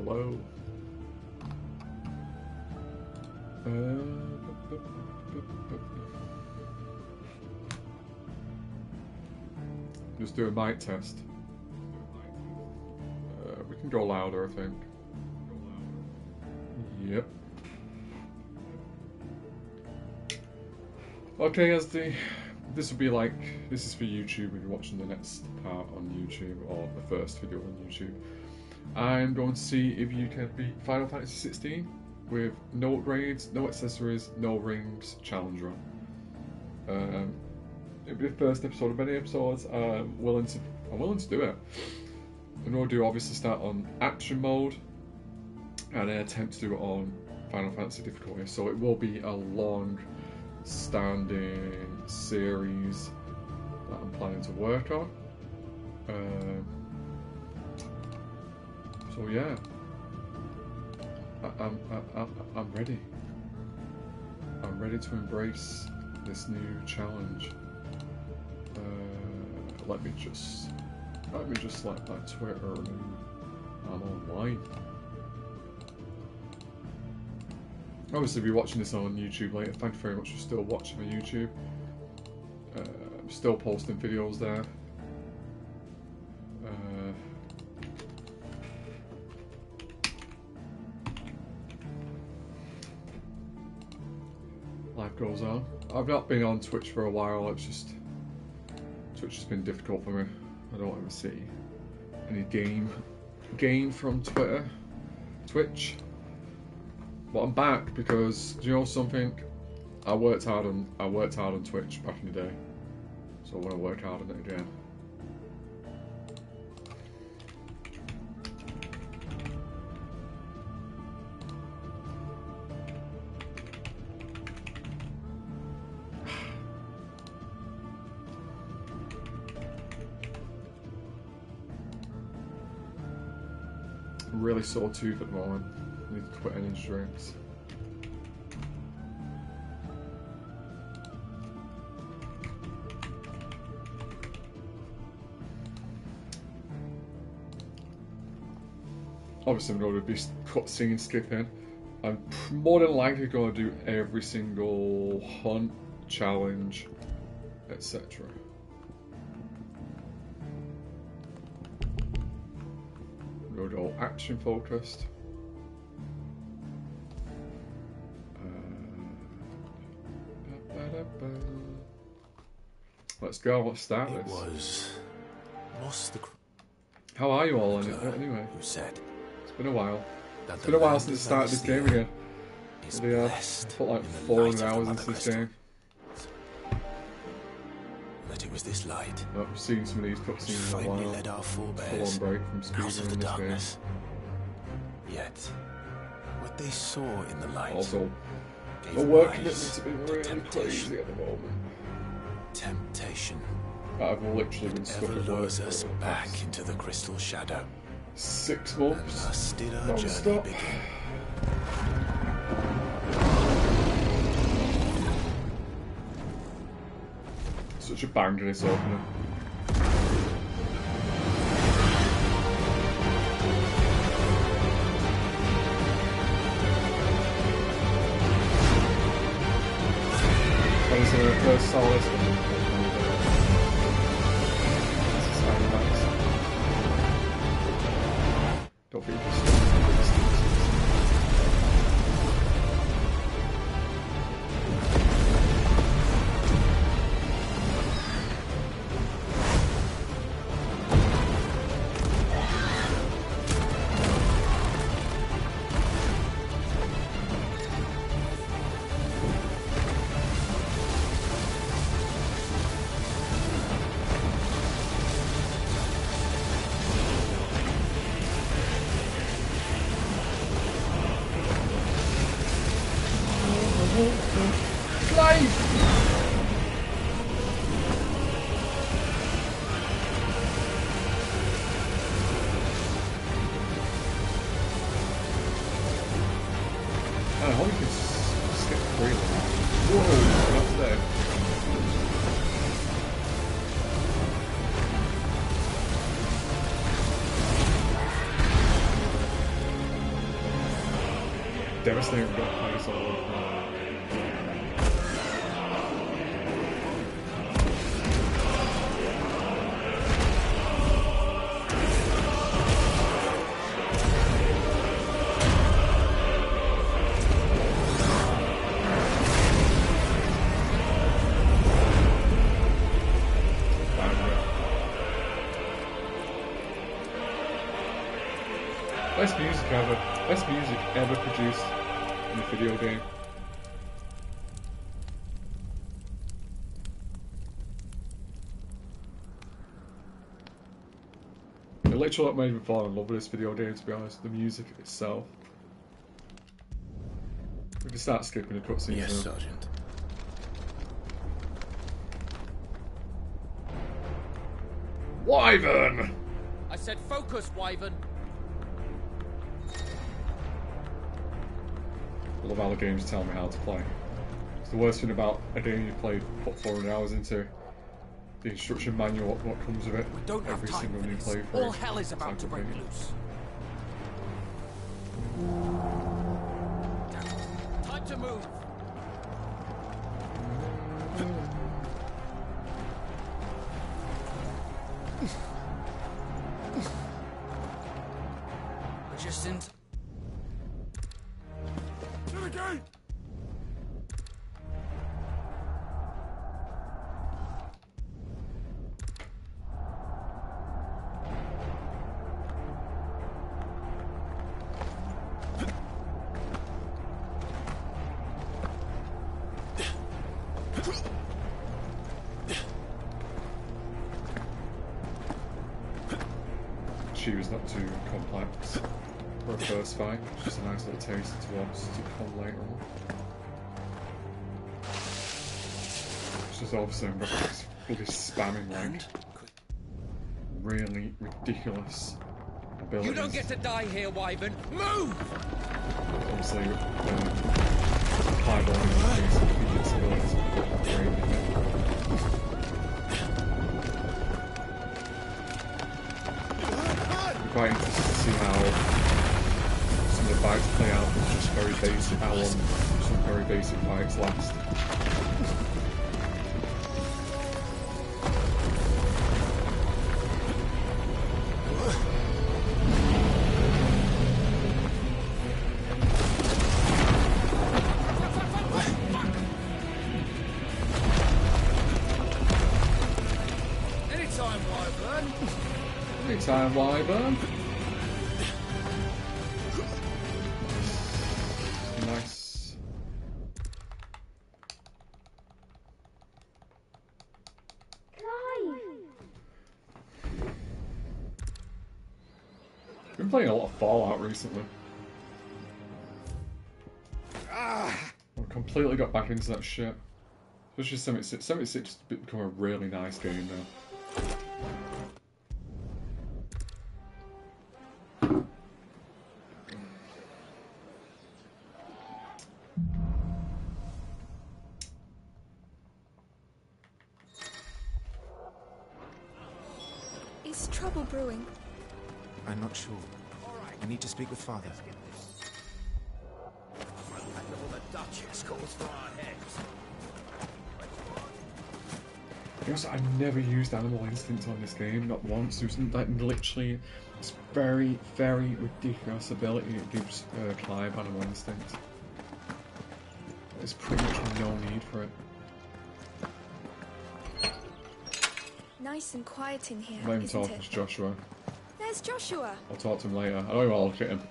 Hello. Just do a mic test. We can go louder, I think. Yep. Okay, this will be like, this is for YouTube if you're watching the next part on YouTube, or the first video on YouTube. I'm going to see if you can beat Final Fantasy 16 with no upgrades, no accessories, no rings, challenge run. It'll be the first episode of many episodes. I'm willing to do it. I'm going to do, obviously, start on action mode and attempt to do it on Final Fantasy difficulty. So it will be a long standing series that I'm planning to work on. So yeah, I'm ready. I'm ready to embrace this new challenge. Let me just let that Twitter know I'm online. Obviously, if you're watching this on YouTube later, thank you very much for still watching my YouTube. I'm still posting videos there. Life goes on. I've not been on Twitch for a while. It's just Twitch has been difficult for me. I don't ever see any gain from Twitch. But I'm back because, do you know something? I worked hard on Twitch back in the day, so I want to work hard on it again. I'm really sore tooth at the moment. I need to quit energy drinks. Obviously, I'm going to be cutscene skipping. I'm more than likely going to do every single hunt, challenge, etc. I'm going to go action focused. Let's go. Let's start this. How are you all anyway? Who said? It's been a while. It's been a while since I started this game again. I put like 400 hours into this game. That it was this light. I've seen some of these cutscenes in a while. Led our Full forebears on break from speedrunning this darkness. Yet, what they saw in the light. Also, my work commitments have been really crazy at the moment. Temptation. I've literally been stuck at work lures us back into the crystal shadow. 6 months. Thus did our journey Non-stop. begin. Such a banger this opening. Obviously, the first solace. Don't be devastating we've got to play this all over. Best music ever produced in a video game. It literally made me fall in love with this video game, to be honest. The music itself. We can start skipping the cutscenes. Yes, now. Sergeant. Wyvern! I said focus, Wyvern. I love how the games tell me how to play. It's the worst thing about a game you played, put 400 hours into. The instruction manual, what comes with it. We don't have every time single for new this. playthrough. All hell is about to break loose. Time to move. Resistance. To the gate! She was not too complex for a first fight. Just a nice little taste to what's to come later on. It's just all of a sudden got this bloody spamming like really ridiculous abilities. You don't get to die here, Wyvern. Move! Obviously, high volume of these abilities are great, isn't it? Quite interested to see how some of the fights play out with just very basic, how long some very basic fights last. Anytime, Wyvern. Anytime, Wyvern. Nice. Been playing a lot of Fallout recently. I've completely got back into that shit. Especially 76. 76 has become a really nice game now. Is trouble brewing? I'm not sure. I need to speak with Father. The Duchess calls for our heads. Because I never used Animal Instinct on this game, not once. There's like literally this very, very ridiculous ability it gives Clive Animal Instinct. There's pretty much no need for it. Nice and quiet in here, I'm not even isn't talking it? to Joshua. There's Joshua. I'll talk to him later. I don't even want to look at him.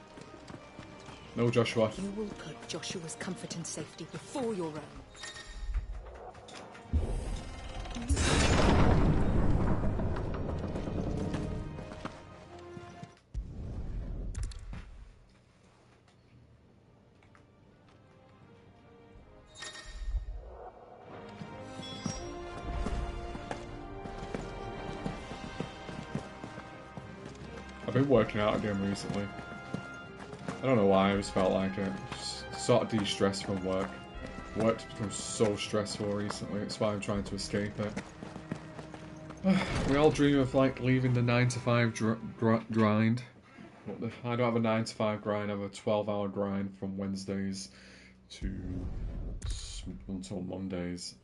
No, Joshua. You will put Joshua's comfort and safety before your own. I've been working out again recently. I don't know why, I just felt like it. Just sort of de-stress from work. Work's become so stressful recently, that's why I'm trying to escape it. We all dream of like leaving the 9 to 5 grind. I don't have a 9 to 5 grind. I have a 12-hour grind from Wednesdays to until Mondays.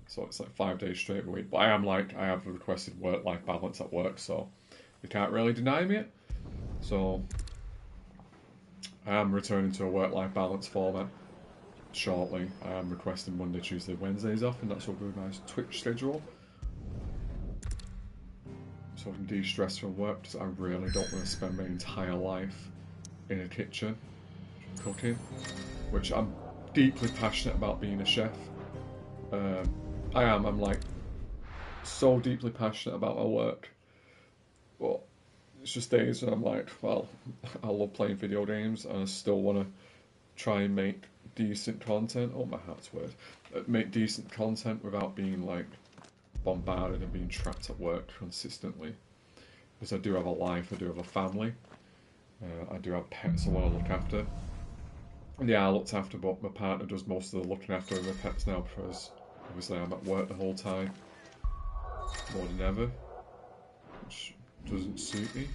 So it's like 5 days straight a week. But I have a requested work-life balance at work, so they can't really deny me it. So I am returning to a work-life balance format shortly. I am requesting Monday, Tuesday, Wednesdays off, and that's what will be my Twitch schedule. So I can de-stress from work, because I really don't want to spend my entire life in a kitchen cooking, which I'm deeply passionate about being a chef. I'm like so deeply passionate about my work, but it's just days when I'm like, well, I love playing video games and I still want to try and make decent content. Oh, my heart's word. Make decent content without being like bombarded and being trapped at work consistently. Because I do have a life, I do have a family, I do have pets I want to look after. And yeah, I looked after, but my partner does most of the looking after of my pets now, because obviously I'm at work the whole time, more than ever, which doesn't suit me.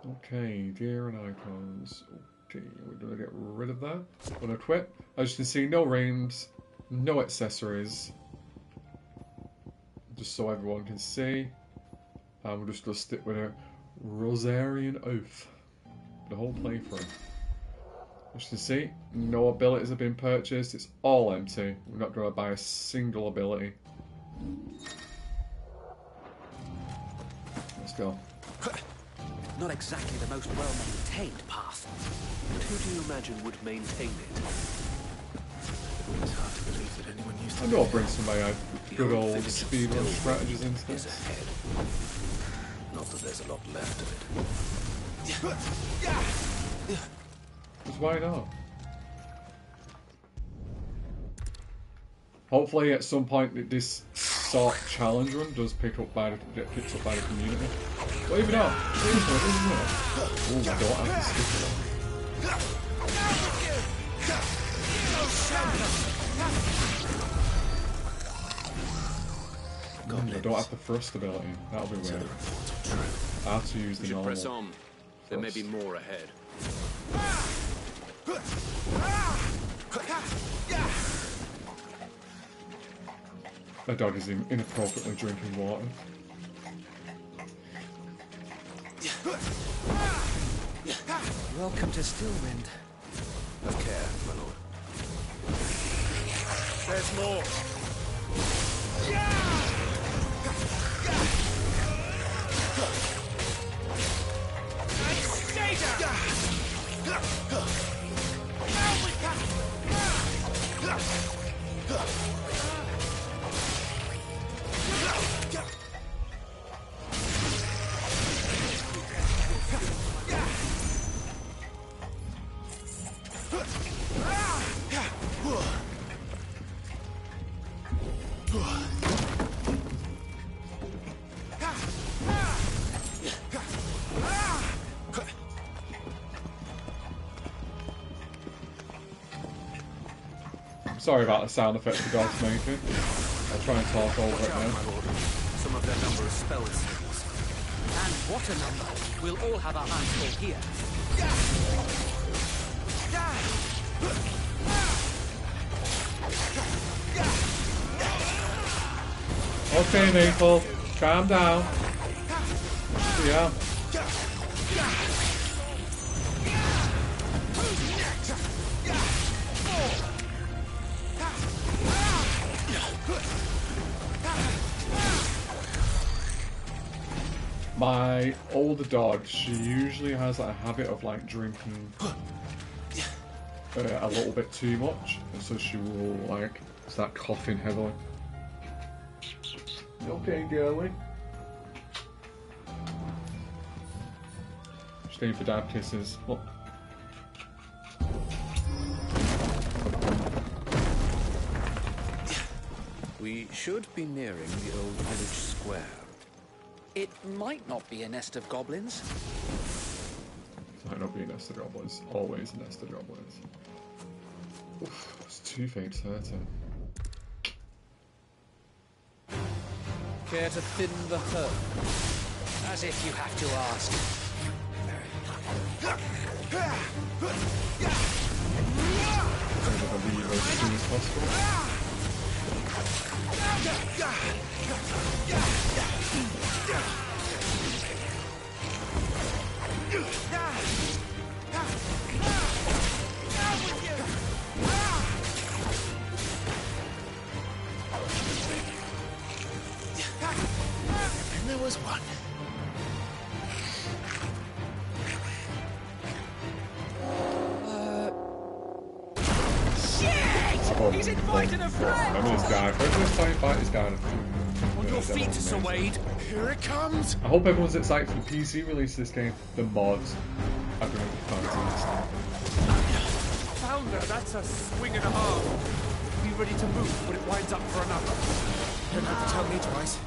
Okay, gear and icons. Okay, we're gonna get rid of that. Gonna equip. As you can see, no rings, no accessories. Just so everyone can see. And we're just gonna stick with a Rosarian Oath. The whole playthrough. As you can see, no abilities have been purchased. It's all empty. We're not gonna buy a single ability. Let's go. Not exactly the most well-maintained path. But who do you imagine would maintain it? It's hard to believe that anyone used to. I know I'll bring some of my good old speedrun strategies into is this. ahead. Not that there's a lot left of it. Because why not? Hopefully at some point this sort of challenge run does get picked up by the community. But even not. Oh, I don't have to stick with I don't have the thrust ability. That'll be weird. I have to use the normal. Press on. There may be more ahead. My dog is inappropriately drinking water. Welcome to Stillwind. Have care, my lord. There's more. Sorry about the sound effects the dog's making. I'll try and talk over it now. Some of their number is spell symbols. And what a number. We'll all have our hands full here. Okay, Maple, calm down. Yeah. My older dog, she usually has a habit of like drinking a little bit too much, and so she will like start coughing heavily. Okay, girlie. Staying for dad kisses. Look. We should be nearing the old village square. It might not be a nest of goblins. Might not be a nest of goblins. Always a nest of goblins. Oof, it's toothache's hurting. Care to thin the herd? As if you have to ask. leave as soon as possible. And there was one. He's invited a friend! Remember this guy. Everyone's trying to fight this guy. On your feet, Sir Wade. Here it comes. I hope everyone's excited for the PC release of this game. The mods are going to be fantastic. Founder, that's a swing and a half. Be ready to move when it winds up for another. Don't have to tell me twice.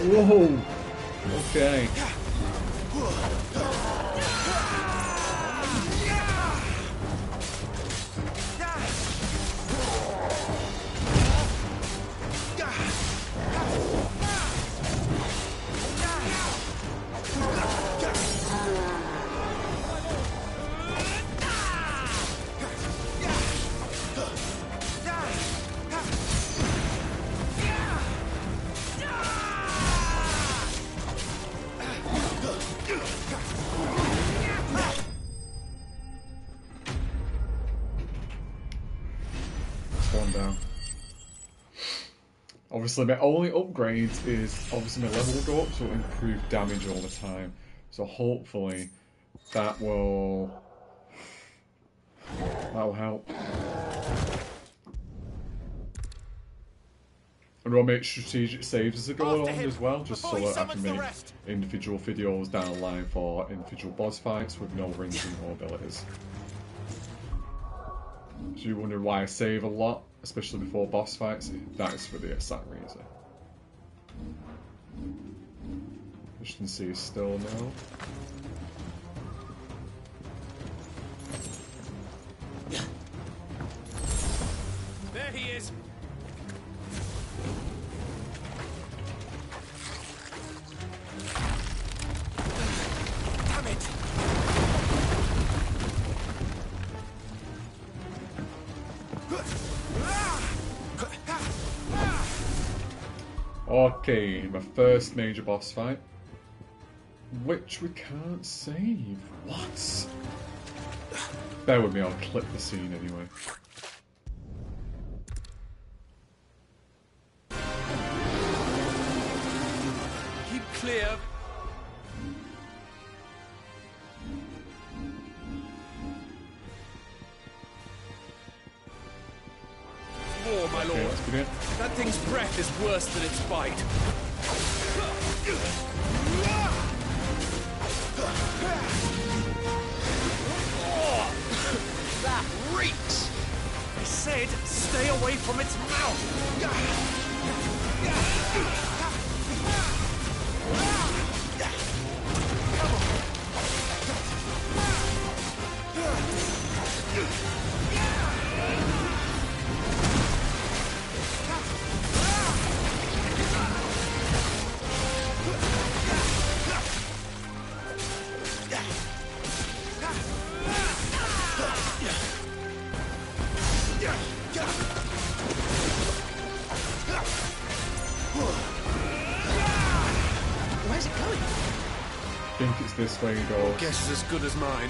Whoa! Okay. One down. Obviously my only upgrades is obviously my level will go up, so it'll improve damage all the time. So hopefully that'll help. And we'll make strategic saves as it goes on as well, just so that I can make individual videos down the line for individual boss fights with no rings and no abilities. So you wonder why I save a lot, especially before boss fights? That is for the exact reason. As you can see, he's still now. There he is. Damn it. Okay, my first major boss fight, which we can't save. What? Bear with me, I'll clip the scene anyway. Keep clear. More, my lord. Let's begin. That thing's breath is worse than its bite. That reeks! I said, stay away from its mouth! Where's it going? I think it's this way it goes. Guess is as good as mine.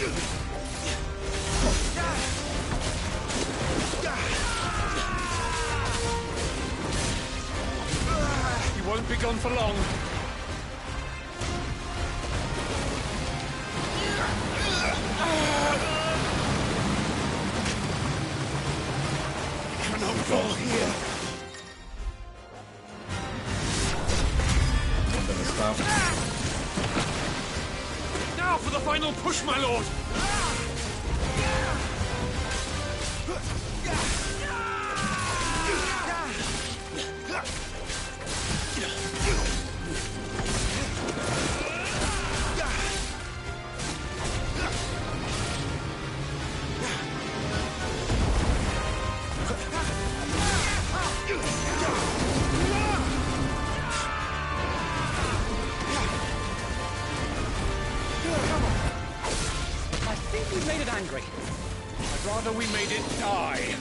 You won't be gone for long. Cannot fall here. Now for the final push, my lord! We made it angry. I'd rather we made it die.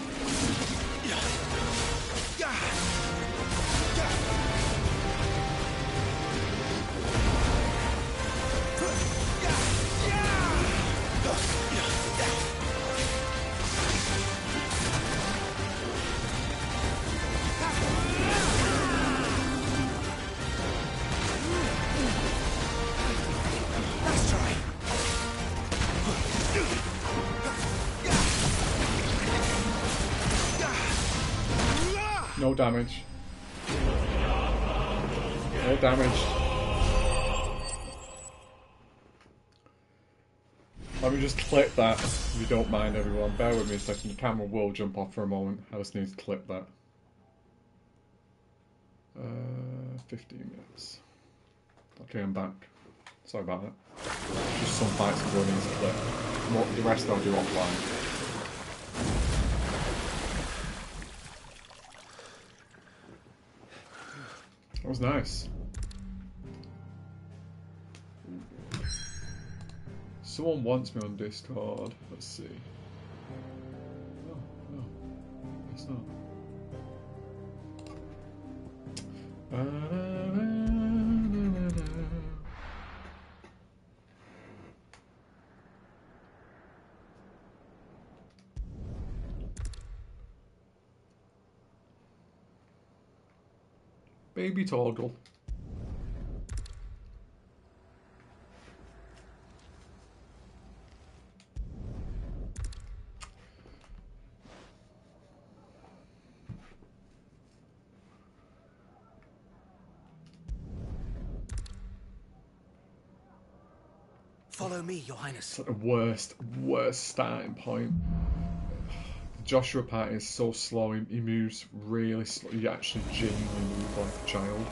No damage. No damage. Let me just clip that, if you don't mind, everyone. Bear with me a second. The camera will jump off for a moment. I just need to clip that. 15 minutes. Okay, I'm back. Sorry about that. Just some fights I'm going to clip. The rest I'll do offline. That was nice. Someone wants me on Discord. Let's see. No, no, it's not. Baby Toggle. Follow me, Your Highness. It's like the worst starting point. Joshua part is so slow, he moves really slow. You actually genuinely move like a child.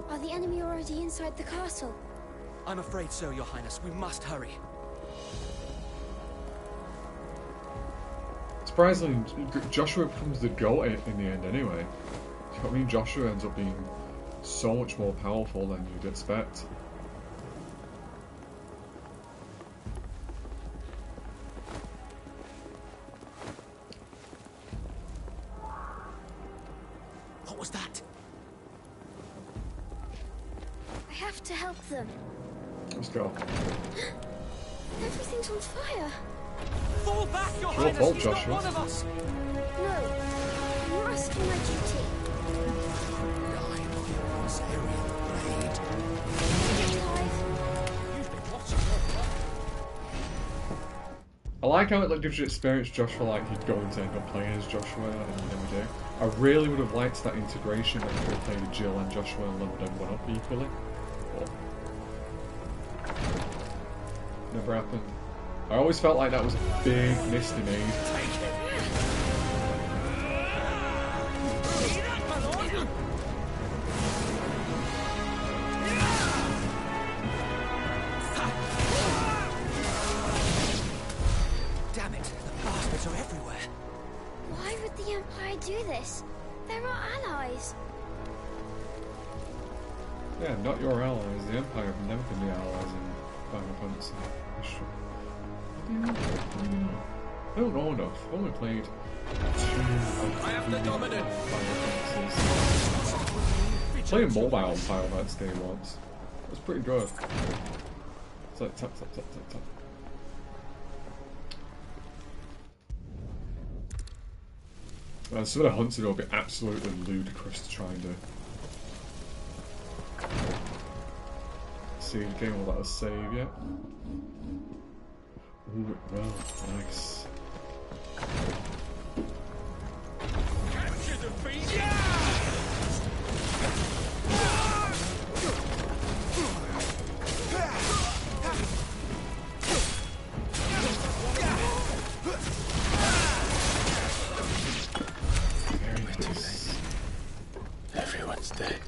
Are the enemy already inside the castle? I'm afraid so, Your Highness. We must hurry. Surprisingly, Joshua becomes the GOAT in the end anyway. You know what I mean? Joshua ends up being so much more powerful than you'd expect. What was that? I have to help them. Let's go. Everything's on fire. Fall back, Your Your Highness! fault, He's Joshua. not one of us! No, I must do my duty. Die by your own aerial blade. Alive. You've been watching your life. I like how it like, gives you experience Joshua, like he'd go into end up playing as Joshua and you never do. I really would have liked that integration that you could have played with Jill and Joshua and leveled everyone up equally. But never happened. I always felt like that was a big miss they made. Damn it, the bastards are everywhere. Why would the Empire do this? They're our allies. Yeah, not your allies. The Empire have never been the allies in Final Fantasy history. I don't know enough. I've only played 2 I am the dominant. Final Fantasies. Playing mobile on Final Fantasy Day once. It was pretty good. It's like tap, tap, tap, tap, tap. Some of the hunts will be absolutely ludicrous to try and do. See, the game will let us save yet. Ooh, it will. Nice. Capture the beast! Yeah! Everyone's dead.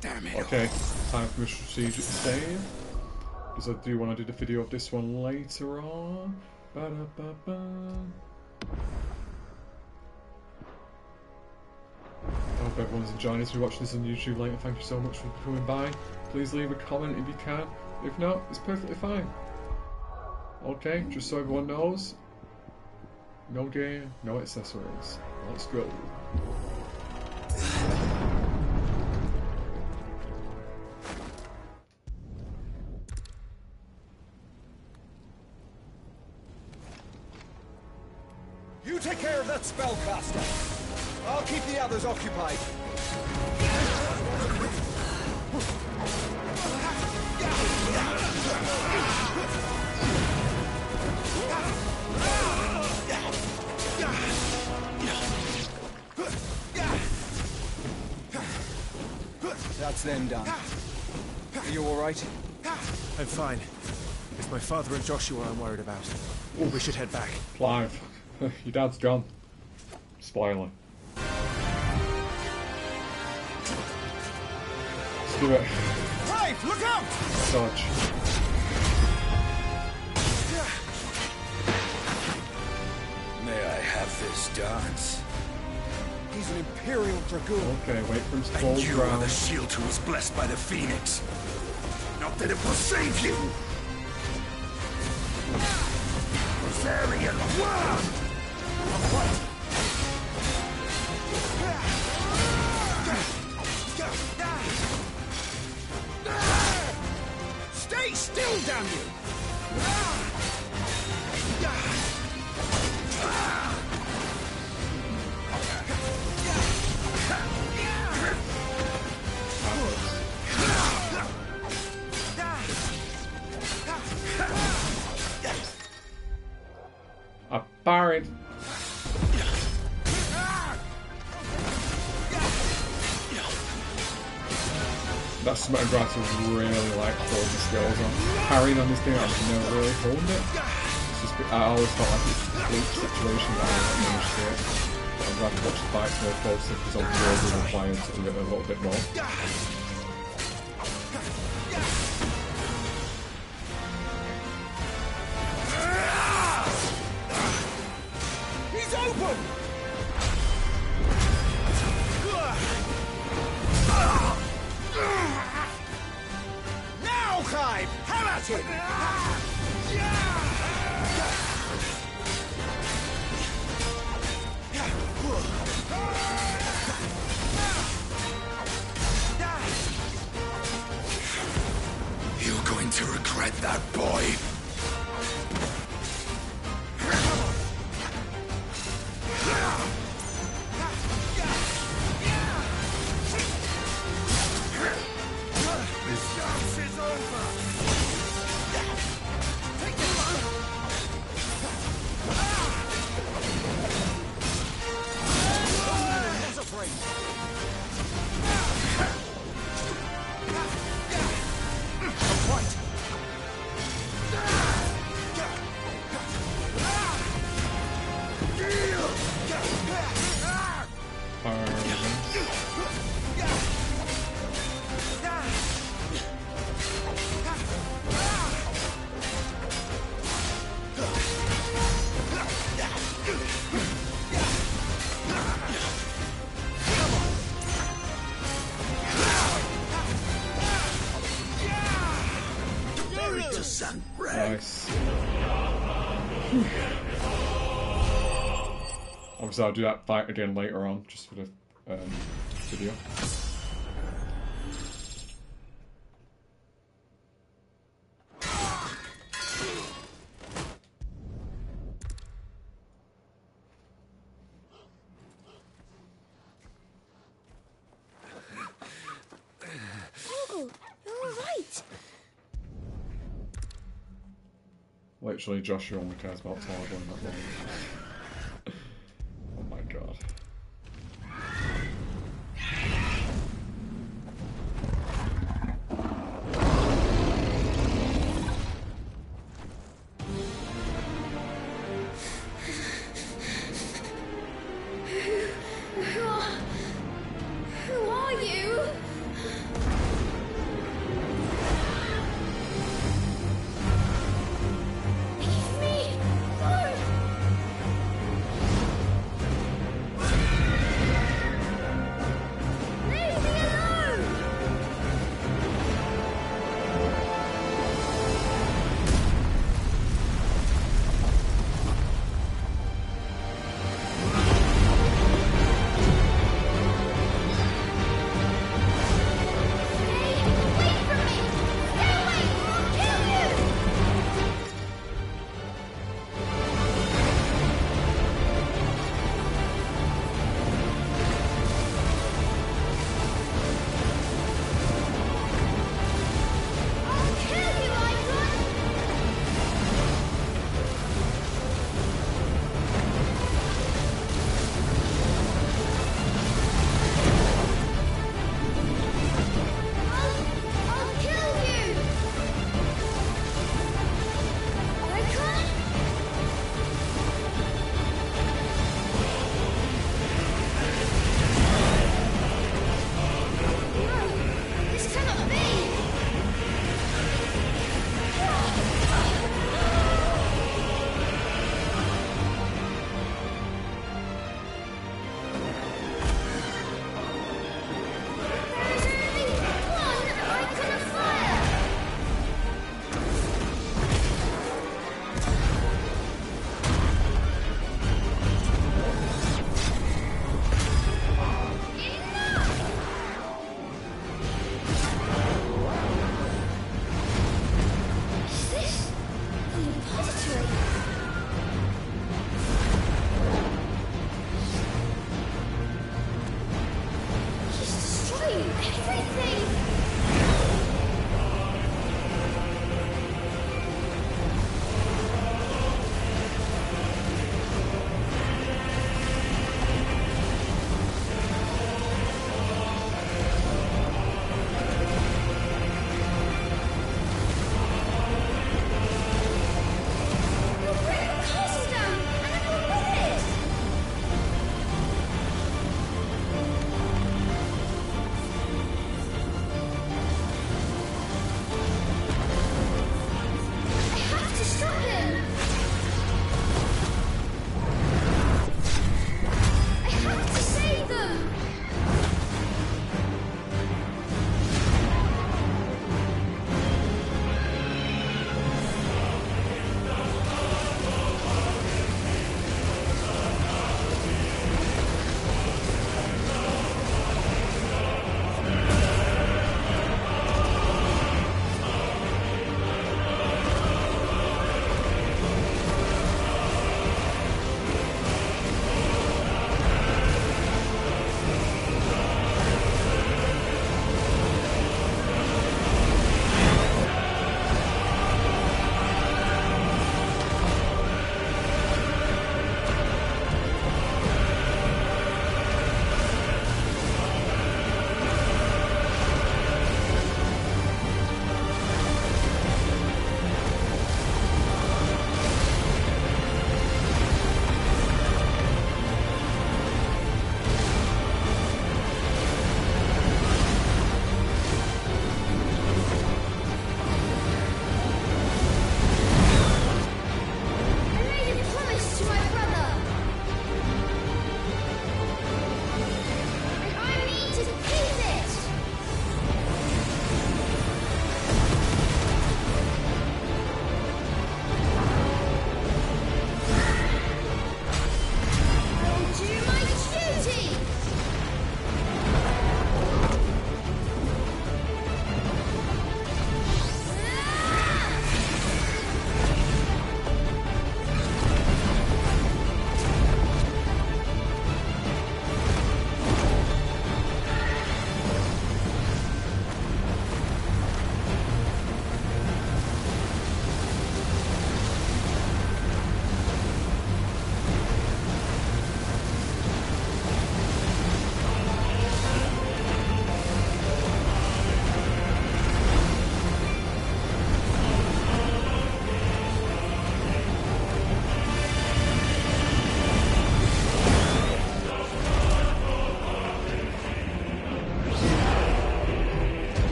Damn it. Okay, time for a strategic save. Because I do want to do the video of this one later on. Ba-da-ba-ba. I hope everyone's enjoying this. If you're watching this on YouTube later, thank you so much for coming by. Please leave a comment if you can. If not, it's perfectly fine. Okay, just so everyone knows. No gear, no accessories. Let's go. You take care of that spellcaster. I'll keep the others occupied. That's them done. Are you all right? I'm fine. It's my father and Joshua I'm worried about. We should head back. Clive, your dad's gone. Spoiler. Let's do it. Clive, look out! Dodge. May I have this dance? He's an Imperial Dragoon. Okay, wait for him to fall And you are down. the shield who was blessed by the Phoenix. Not that it will save you. Bavarian worm! Stay still, damn you! A Baron. That's something I'm going to really like holding the skills on. Parrying on this thing, I've never really honed it. It's just, I always felt like it's a complete situation that I don't manage to it. I'm going to have to watch the fights more closely because I'm really required to do it a little bit more. He's open! Now, Clive! Have at it! You're going to regret that, boy. This dance is over! Take this one! Not afraid. Right. Nice. Obviously, I'll do that fight again later on, just for the video. fight. Literally, Joshua only cares about Torvald in that moment. Oh my god. Who are you? Leave me alone.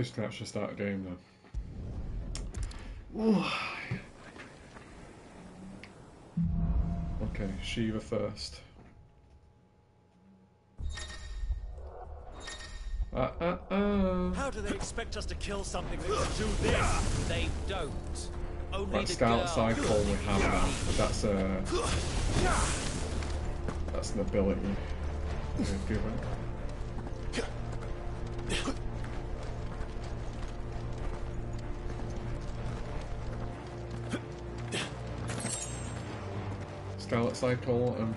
least we can actually start a game then. Ooh. Okay, Shiva first. How do they expect us to kill something that can do this? They don't. Only Right, the Scarlet girl. Cycle we have now, but that's an ability they've given. Scarlet Cycle and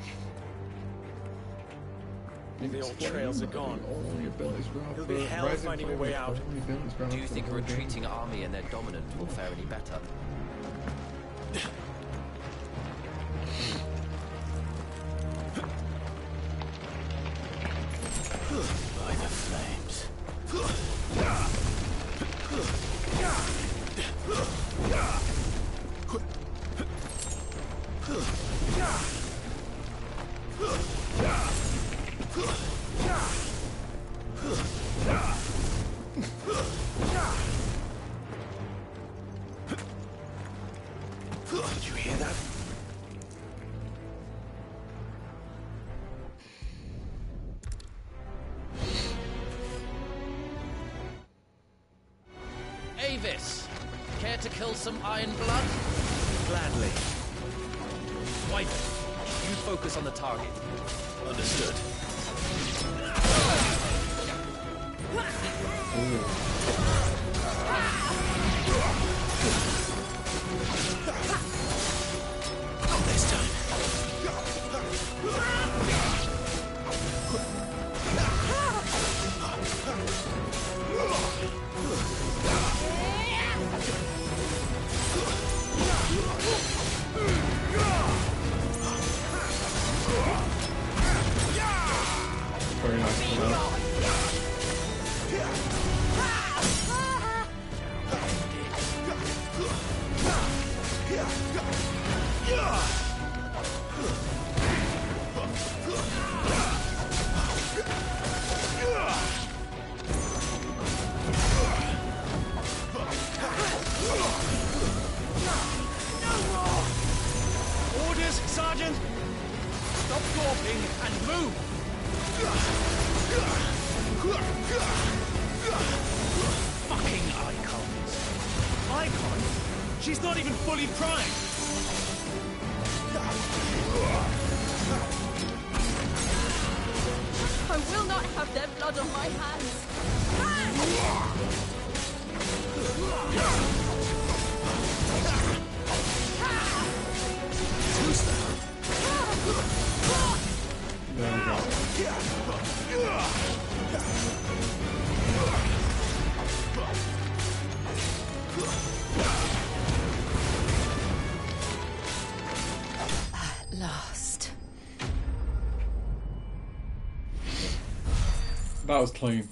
The old trails are gone. only abilities we have It'll be for hell Rising finding a Flame, way out. only abilities we have Do you for think a the whole game. retreating army and their dominant will fare any better? By the flames. Did you hear that? Avis, care to kill some Iron Blood? Gladly. Wyvern, you focus on the target. Understood. Not this time. Very nice pull out. Orders, Sergeant! Stop gawping and move! Fucking icons! Icon? She's not even fully primed! I will not have their blood on my hands. There we go. At last. That was clean.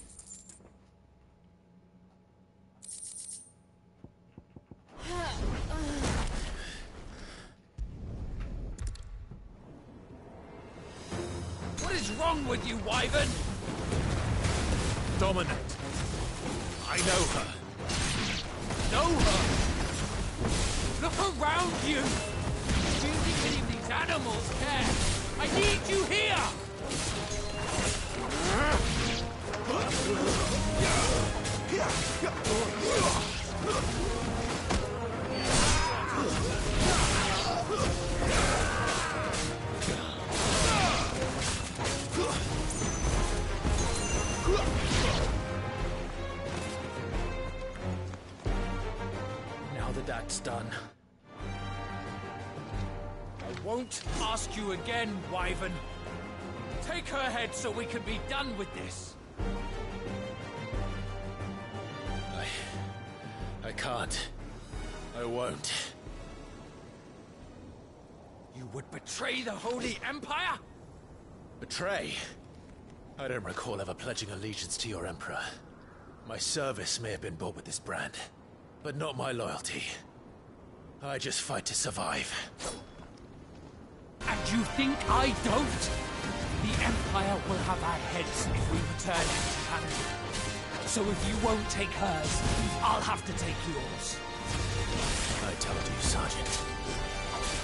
What is wrong with you, Wyvern? Dominant. I know her. Know her? Look around you! Do you think any of these animals care? I need you here! Now that that's done. I won't ask you again, Wyvern. Take her head so we can be done with this. I can't. I won't. You would betray the Holy Empire? Betray? I don't recall ever pledging allegiance to your Emperor. My service may have been bought with this brand, but not my loyalty. I just fight to survive. And you think I don't? The Empire will have our heads if we return empty-handed. So if you won't take hers, I'll have to take yours. I told you, Sergeant.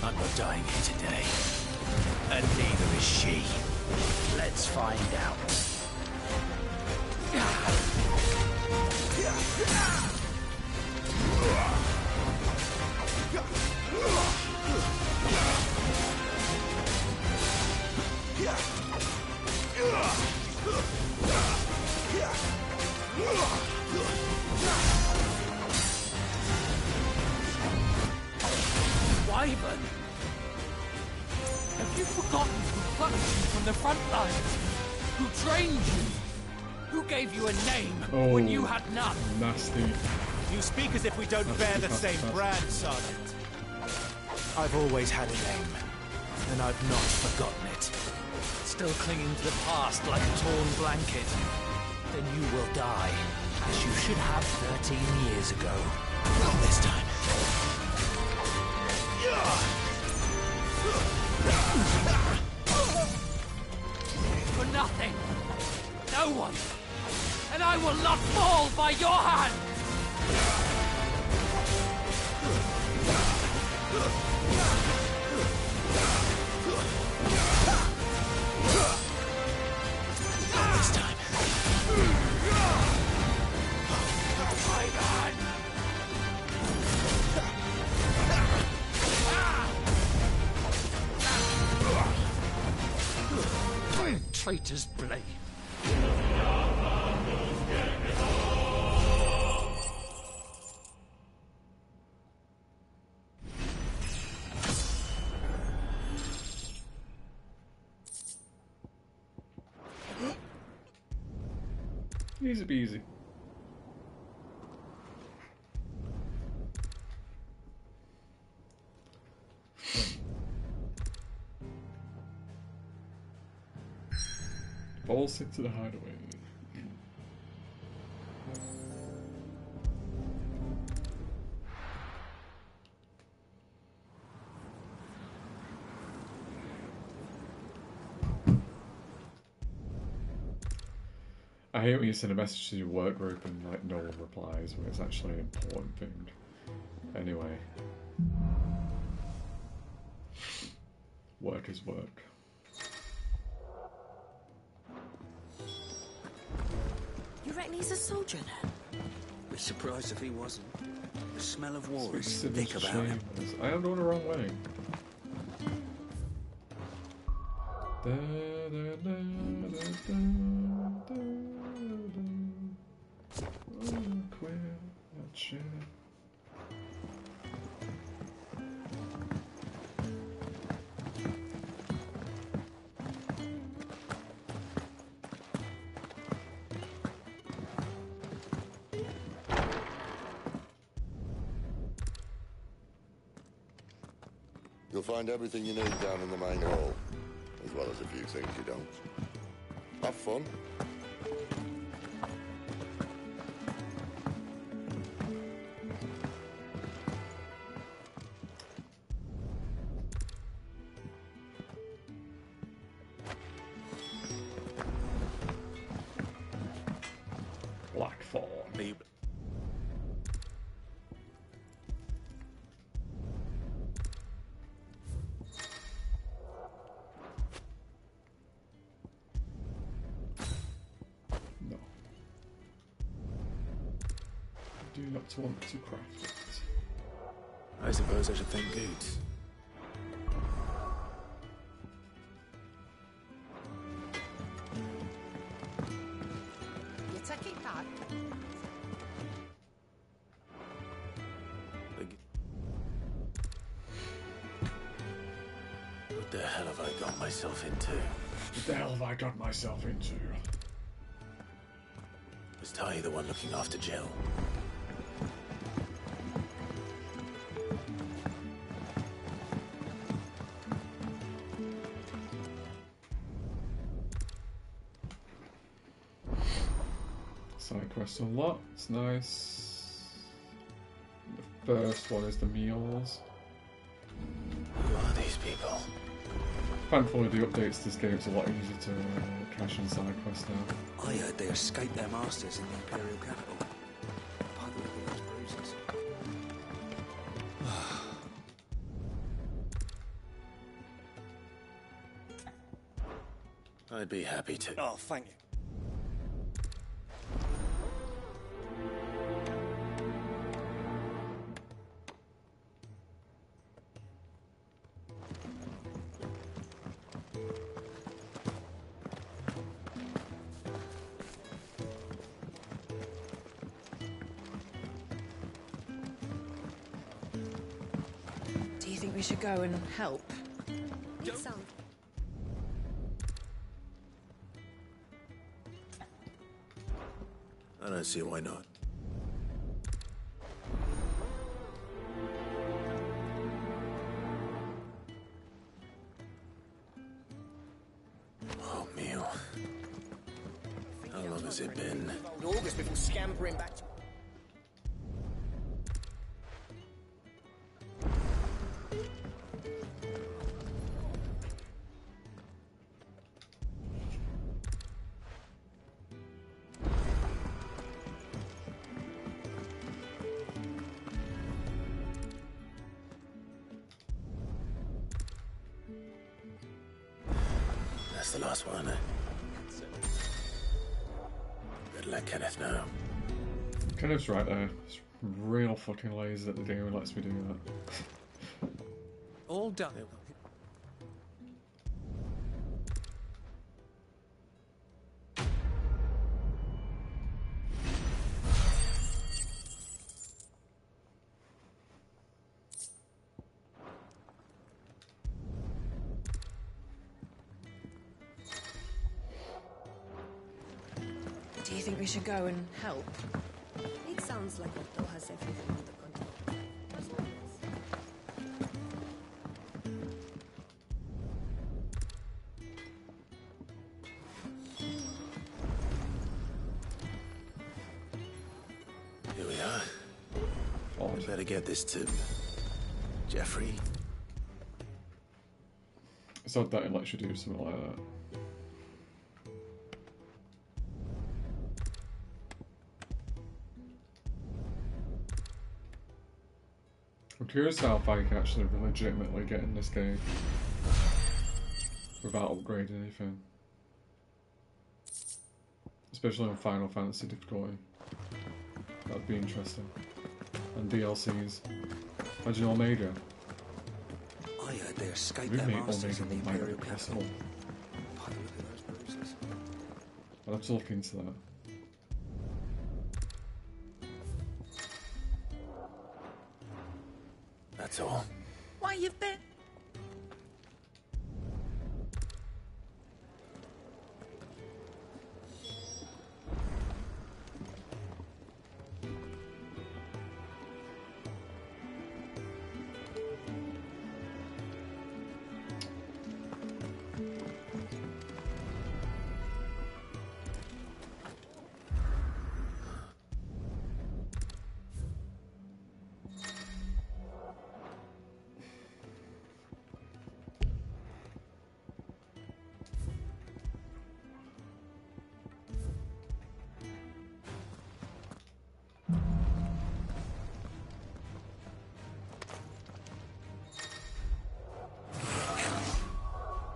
I'm not dying here today. And neither is she. Let's find out. Wyvern! Have you forgotten who plucked you from the front lines? Who trained you? Who gave you a name when you had none? Nasty. You speak as if we don't bear the same brand, Sergeant. I've always had a name, and I've not forgotten it. Still clinging to the past like a torn blanket. Then you will die, as you should have 13 years ago. Not this time. For nothing. No one. And I will not fall by your hand! Not this time. Traitor's blade. Easy peasy. Balls into the hideaway. I hate when you send a message to your work group and like no one replies when it's actually an important thing. Anyway. Work is work. You reckon he's a soldier then? Be surprised if he wasn't. The smell of war is Speaks to thick the about him. shame. I am going the wrong way. Da, da, da, da, da, da, da. Oh, queer, that shit. You'll find everything you need down in the main hall, as well as a few things you don't. Have fun. Blackthorn. No. Do not want to craft it. I suppose I should thank Goods. You take it back. What the hell have I got myself into? What the hell have I got myself into? Was Ty the one looking after Jill? Side quest unlocked, nice. The first one is the meals. Who are these people? Thankfully, the updates to this game, it's a lot easier to cash in side quests now. I heard they escaped their masters in the Imperial capital. By the look of those bruises. I'd be happy to. Oh, thank you. Do you think we should go and help? Need some. I don't see why not. Oh, meal. How long has it been? August before scampering back to... That's the last one. Better let Kenneth know. Kenneth's right there. It's real fucking lazy that the game lets me do that. All done. Do you think we should go and help? It sounds like Otto has everything under control. As always. Here we are. Odd. Better get this to Jeffrey. It's odd that it lets you do something like that. I'm curious how far you can actually legitimately get in this game without upgrading anything. Especially on Final Fantasy difficulty. That'd be interesting. And DLCs. Imagine Omega. I heard they escaped We've their made masters Omega in the might Imperial be capital. possible. By the look of those bruises. I'll have to look into that. That's all. Why you've been?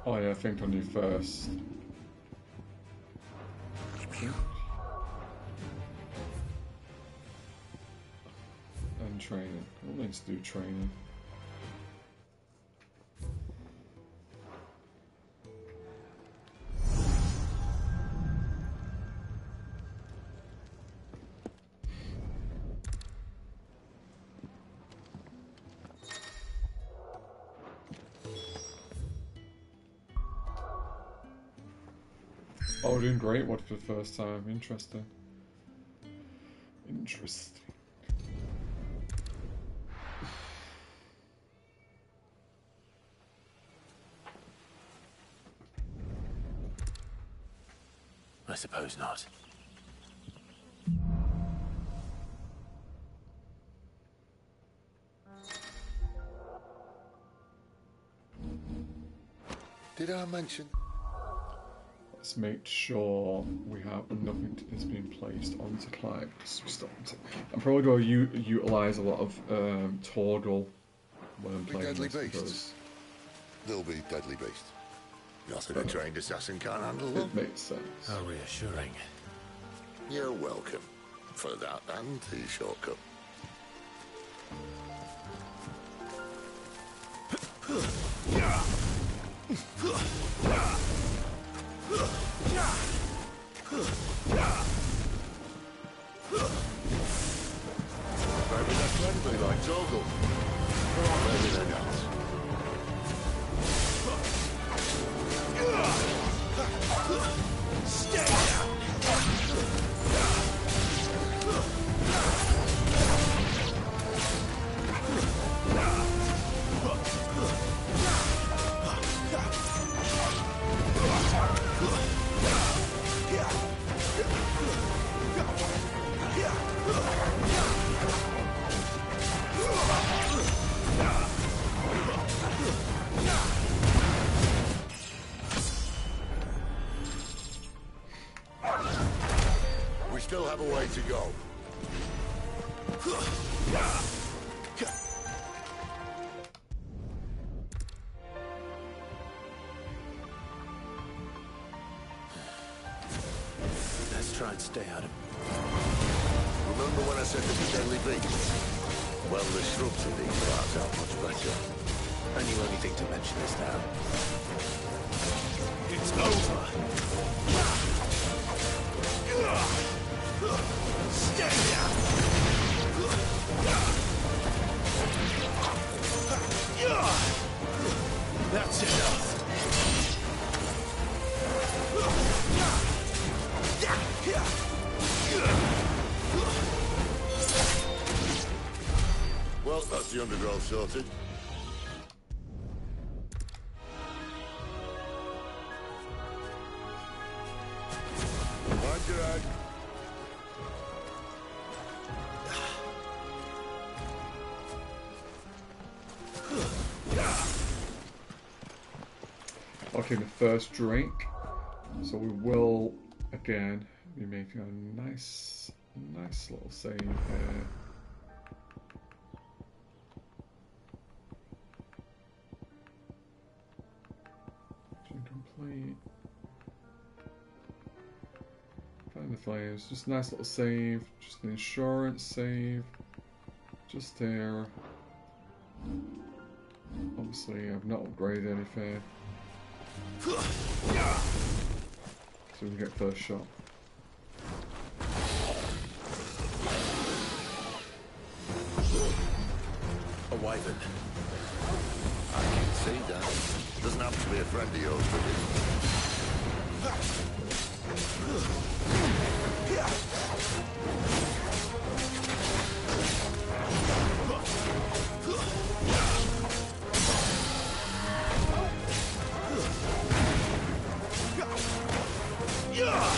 Oh yeah, think on you first. And training. What needs to do training? Oh, we're doing great. What for the first time? Interesting. Interesting. I suppose not. Did I mention? Let's make sure we have nothing is being placed onto Clive. I'm probably going to utilise a lot of Torgal when I'm playing Deadly this beasts. because They'll be deadly beasts. Nothing a trained assassin can't handle it them. makes sense. How reassuring. You're welcome for that and the shortcut. Maybe they're friendly like Torgal. Maybe they're not. Stay down! We still have a way to go. Let's try and stay out of... Remember when I said there'd be deadly beasts? Well, the shrubs in these parts are much better. And you only think to mention this now. It's over. Stay down! That's enough! Well, that's the undergrowth sorted. Mind your head. Okay, the first drink. So we will again be making a nice little save here. Mission complete. Find the flames. Just a nice little save. Just an insurance save. Just there. Obviously, I've not upgraded anything. So we can get first shot. A wyvern. I can see that. Doesn't happen to be a friend of yours, does You're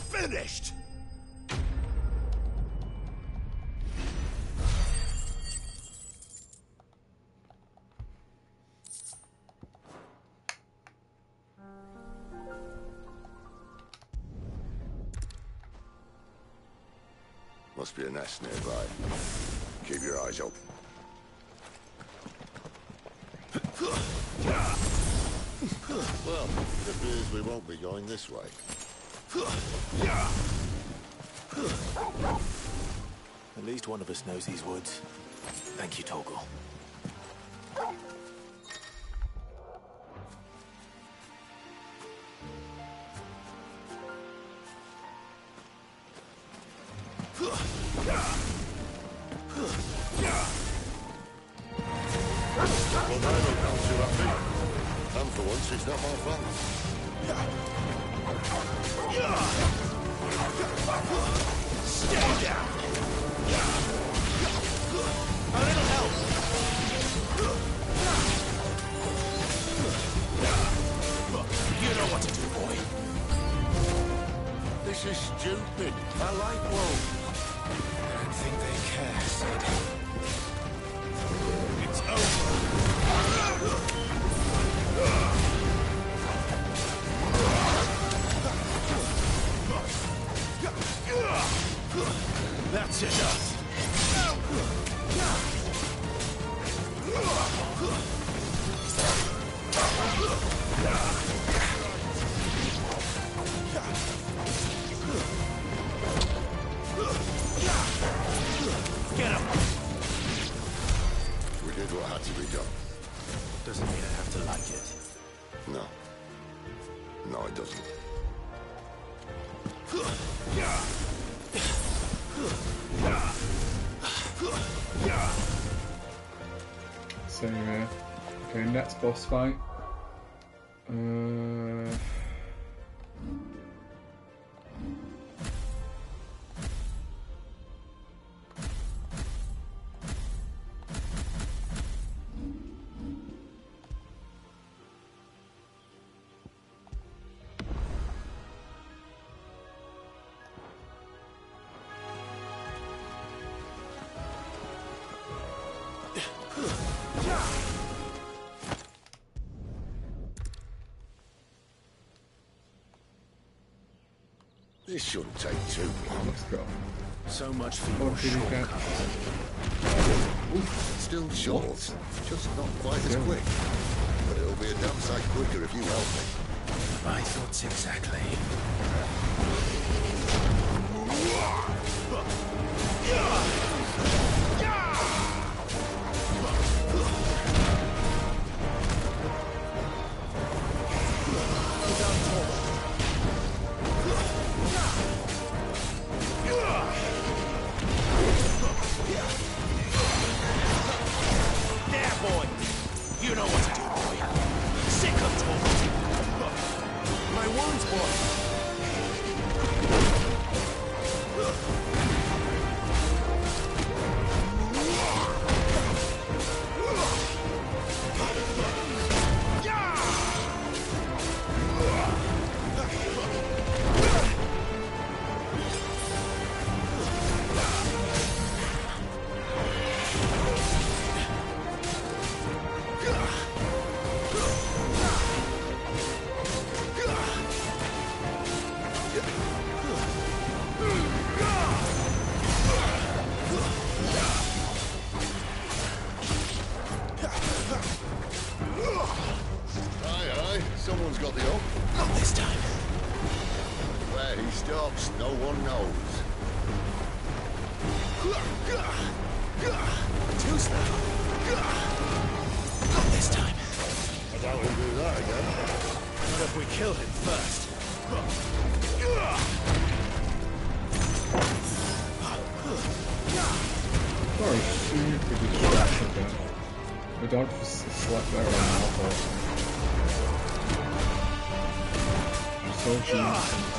finished! Must be a nest nearby. Keep your eyes open. Well, it appears we won't be going this way. At least one of us knows these woods. Thank you, Torgal. Well, now look not too happy. And for once, it's not my fault. Stay down! A little help! You know what to do, boy. This is stupid. I like wolves. I don't think they care, Sid. It's over. That's enough. Get him. We did what had to be done. Doesn't mean I have to like it. No. No, it doesn't. Same here. Okay, next boss fight. This shouldn't take too long. Let's go. So much for Oh, your did you get- shortcut. Still short. Just not quite as quick. But it'll be a damn sight quicker if you help me. My thoughts exactly. There, boy! You know what to do, boy. Sick of talking. My wounds, boy. Aye, someone's got the up. Not this time. Where he stops, no one knows. Too slow. Not this time. I doubt he'll do that again. Not if we kill him first. Sorry, super distracted there. My dog just slept there on my elbow. So genius.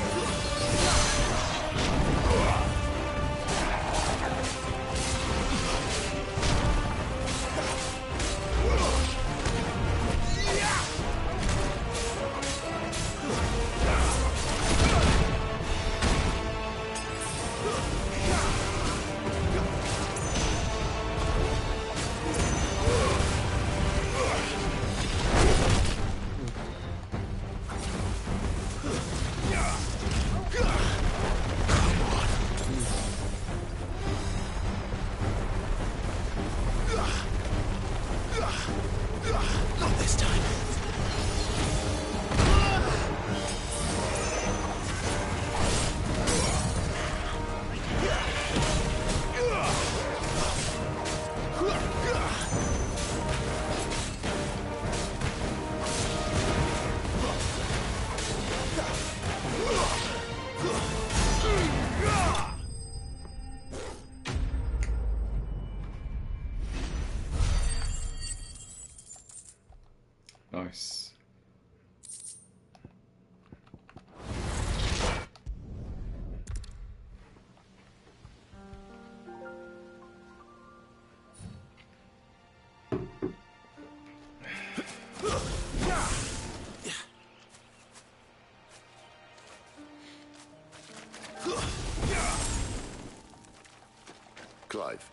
Clive,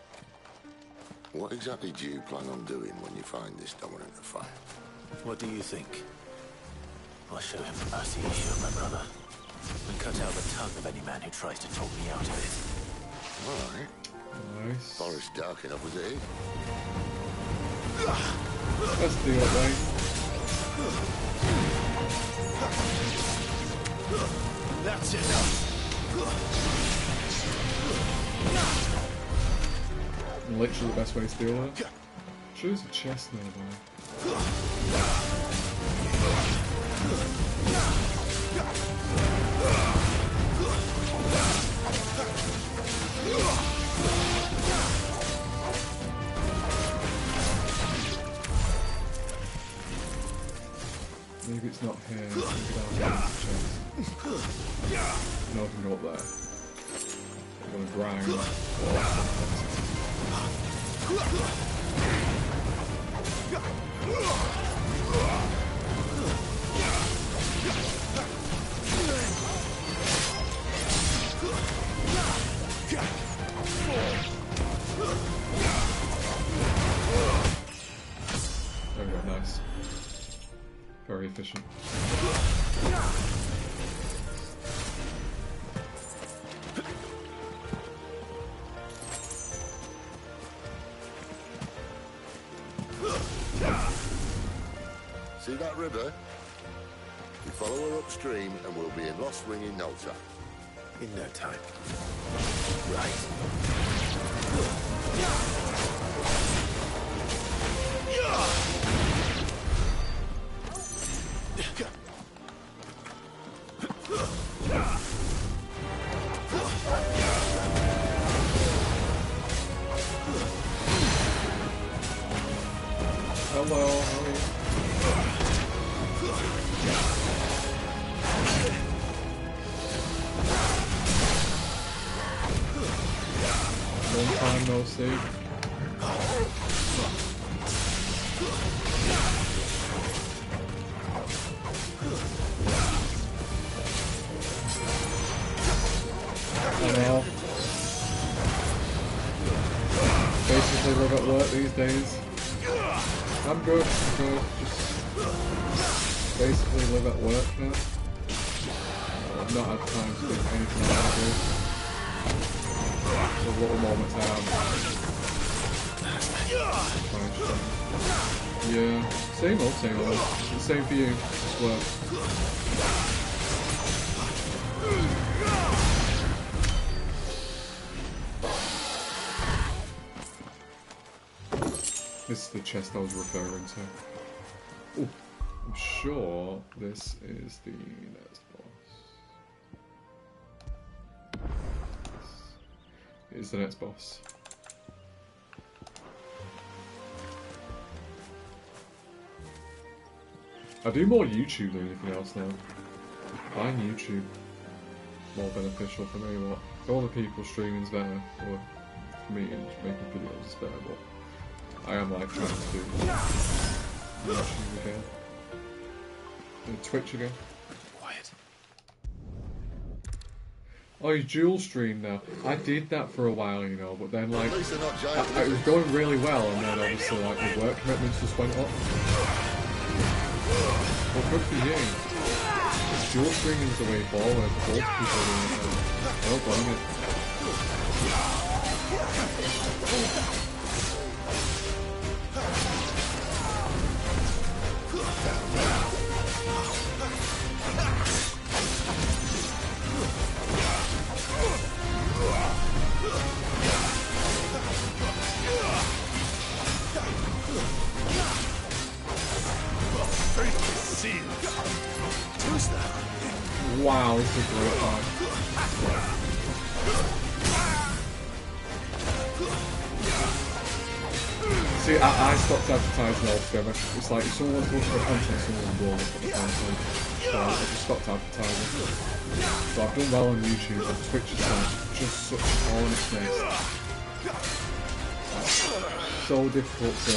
what exactly do you plan on doing when you find this dominant of fire? What do you think? I'll show him the mercy he showed my brother, and cut out the tongue of any man who tries to talk me out of it. Alright. Nice. Forest dark enough as it is. Let's do it, mate. That's enough. Literally the best way to deal with it. Sure, there's a chest now, though. Maybe it's not here. Maybe down the chest. No, I can go up there. I'm gonna grind. There we go, nice. Very efficient. See that river? We follow her upstream and we'll be in Lost Wing in no time. In no time. Right. Hello, how are you? Long time no see. Hello. Basically live at work these days. I'm good, just basically live at work now. I've not had time to do anything I want to do. The little moments I have. Yeah, same old, same old. It's the same for you, just work. This is the chest I was referring to. Ooh, I'm sure this is the next boss. It is the next boss. I do more YouTube than anything else now. I find YouTube more beneficial for me. What all the people streaming's better, or for me making videos is better, but I am like trying to do YouTube again. And Twitch again. Quiet. Oh, you dual stream now. I did that for a while, you know, but then like At least they're not giant it was going really well, and then obviously like the work commitments just went up. Well, good for you. Dual streaming is the way forward. Both people are doing it now. Don't blame it. Wow, this is a great fight. See, I stopped advertising altogether. It's like if someone wants to watch the content, someone will look at the content. So I just stopped advertising. So I've done well on YouTube, and Twitch is like just such a hornet's nest. So difficult to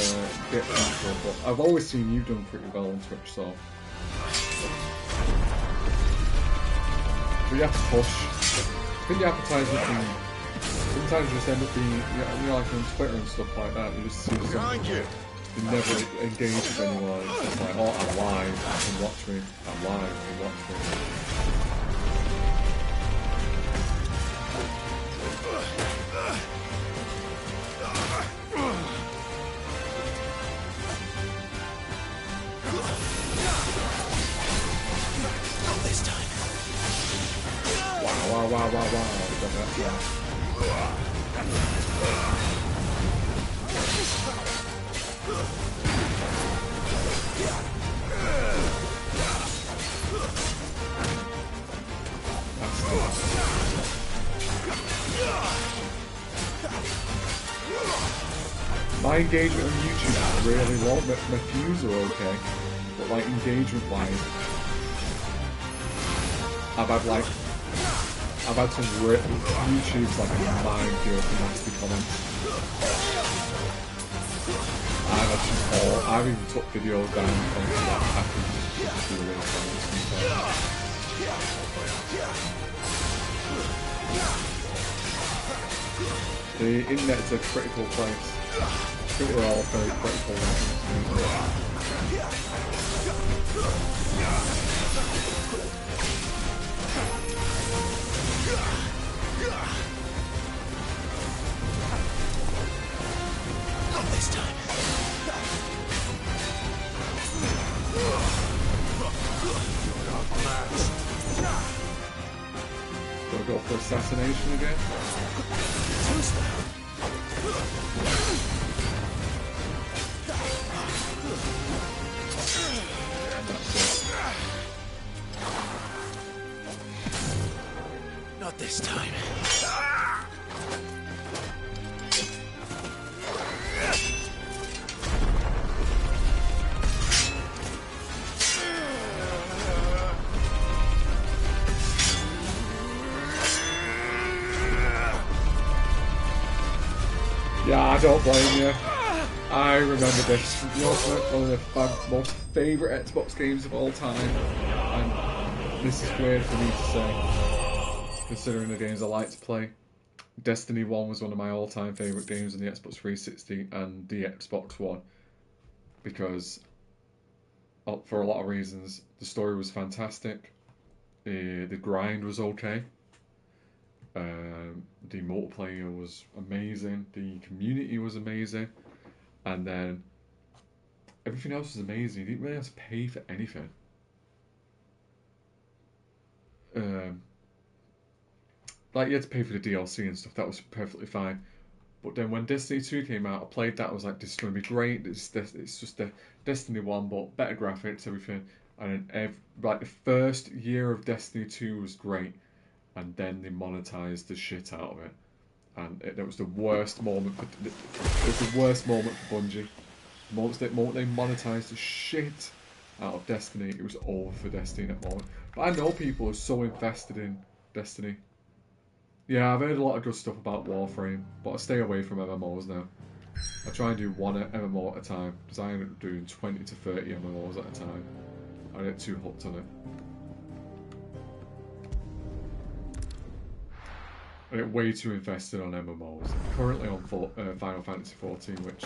get people, but I've always seen you've done pretty well on Twitch, so. We have to push. I think the advertisements can sometimes just end up being, you know, like on Twitter and stuff like that. You just see something. You never engage with anyone. It's just like, oh, I'm live. You can watch me. I'm live. You can watch me. Not this time. Wow. Got that, yeah. My engagement on YouTube is really low. My views are okay, but like engagement-wise, I've had some YouTube's like a minefield for nasty comments. I've even took videos down and like after the really comments and stuff. The internet's a critical place. I think we're all very critical Not this time. Gonna go for assassination again? Not this time. Yeah, I don't blame you. I remember this. One of the most favourite Xbox games of all time. And this is weird for me to say, considering the games I like to play. Destiny 1 was one of my all-time favourite games on the Xbox 360 and the Xbox One. Because, for a lot of reasons, the story was fantastic. The grind was okay. The multiplayer was amazing, the community was amazing, and then everything else was amazing. You didn't really have to pay for anything. Like you had to pay for the DLC and stuff, that was perfectly fine. But then when Destiny 2 came out, I played that, I was like, this is going to be great, it's just a Destiny 1, but better graphics, everything. And then like the first year of Destiny 2 was great. And then they monetized the shit out of it, and it was the worst moment for Bungie. The moment they monetized the shit out of Destiny, it was over for Destiny at that moment. But I know people are so invested in Destiny. Yeah, I've heard a lot of good stuff about Warframe, but I stay away from MMOs now. I try and do one MMO at a time, because I end up doing 20 to 30 MMOs at a time. I get too hooked on it. I get way too invested on MMOs. I'm currently on Final Fantasy 14, which,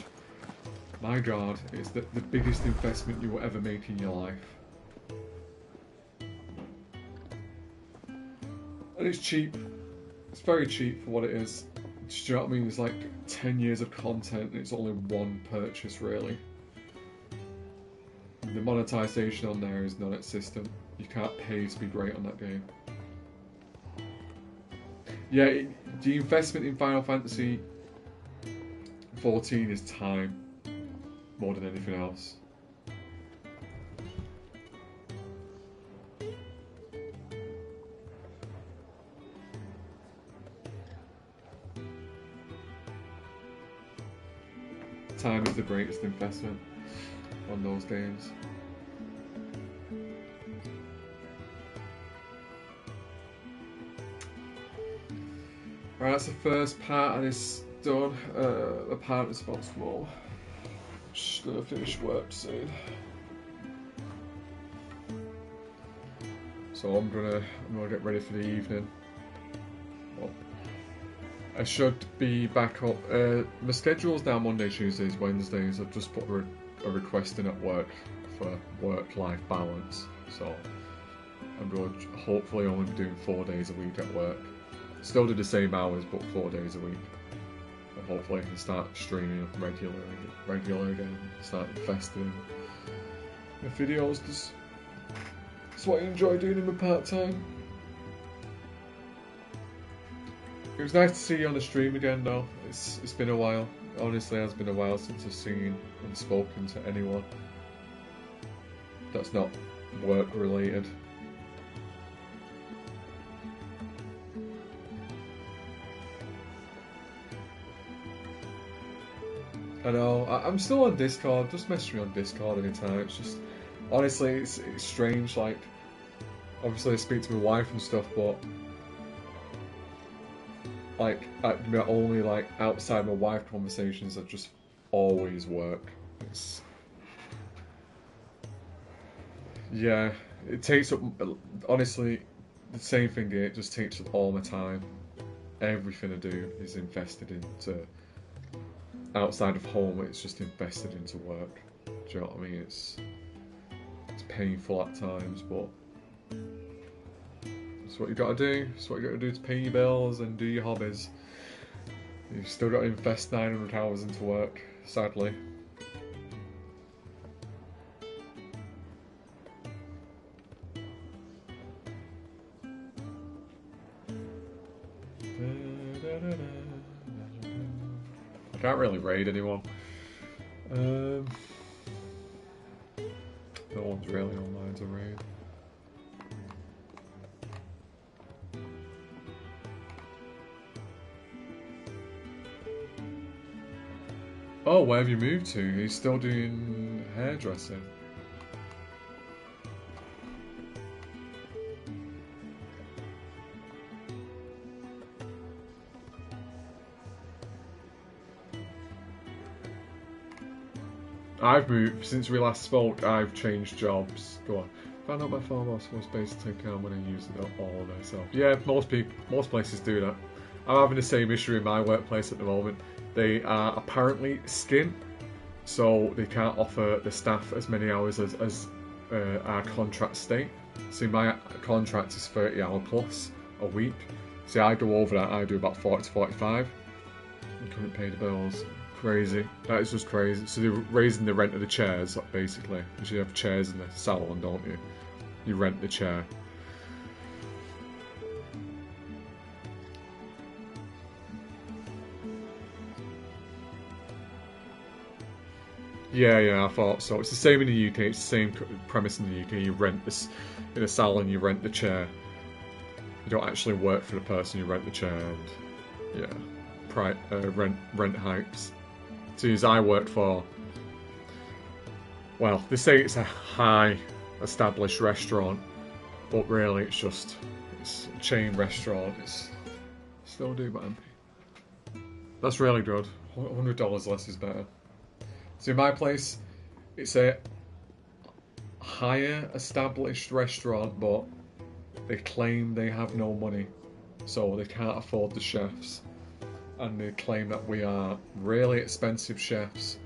my god, is the biggest investment you will ever make in your life. And it's cheap. It's very cheap for what it is. Do you know what I mean? It's like 10 years of content and it's only one purchase, really. And the monetization on there is non-existent. You can't pay to be great on that game. Yeah, the investment in Final Fantasy 14 is time, more than anything else. Time is the greatest investment on those games. Right, that's the first part of this done. The part is about small. Just gonna finish work soon. So I'm gonna get ready for the evening. Well, I should be back up. My schedule's now Monday, Tuesdays, Wednesdays. I've just put a request in at work for work-life balance. So I'm going to hopefully only be doing 4 days a week at work. Still do the same hours, but 4 days a week. And hopefully I can start streaming regular again. Start investing in videos. That's what I enjoy doing in my part-time. It was nice to see you on the stream again, though. It's been a while. Honestly, it has been a while since I've seen and spoken to anyone that's not work related. I know. I'm still on Discord. Just message me on Discord anytime. It's just honestly, it's strange. Like, obviously, I speak to my wife and stuff, but like, my only like outside my wife conversations are just always work. It's yeah, it takes up. Honestly, the same thing here. It just takes up all my time. Everything I do is invested into. Outside of home, it's just invested into work. Do you know what I mean? It's painful at times, but it's what you got to do. It's what you got to do to pay your bills and do your hobbies. You've still got to invest 900 hours into work, sadly. I can't really raid anyone. No one's really online to raid. Oh, where have you moved to? He's still doing hairdressing. I've moved, since we last spoke, I've changed jobs. Go on. Found out my farm boss was basically take care when I use it all myself. Yeah, most places do that. I'm having the same issue in my workplace at the moment. They are apparently skint, so they can't offer the staff as many hours as our contracts state. See, my contract is 30 hour plus a week. See, I go over that, I do about 40 to 45. You couldn't pay the bills. Crazy. That is just crazy. So they're raising the rent of the chairs, basically. Because you have chairs in the salon, don't you? You rent the chair. Yeah, I thought so. It's the same in the UK. It's the same premise in the UK. You rent this in a salon. You rent the chair. You don't actually work for the person. You rent the chair. And yeah, rent hikes. So as I work for, well, they say it's a high established restaurant, but really it's a chain restaurant. It's still do, man. That's really good. $100 less is better. So in my place, it's a higher established restaurant, but they claim they have no money, so they can't afford the chefs. And they claim that we are really expensive chefs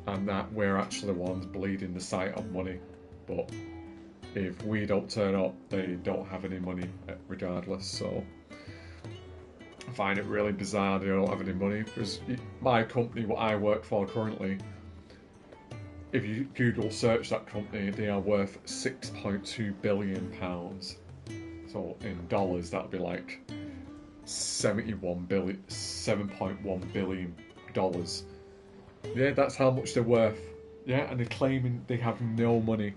and that we're actually the ones bleeding the site on money. But if we don't turn up, they don't have any money regardless. So I find it really bizarre they don't have any money, because my company, what I work for currently, if you Google search that company, they are worth £6.2 billion. So in dollars, that would be like $7.1 billion. Yeah, that's how much they're worth. Yeah, and they're claiming they have no money.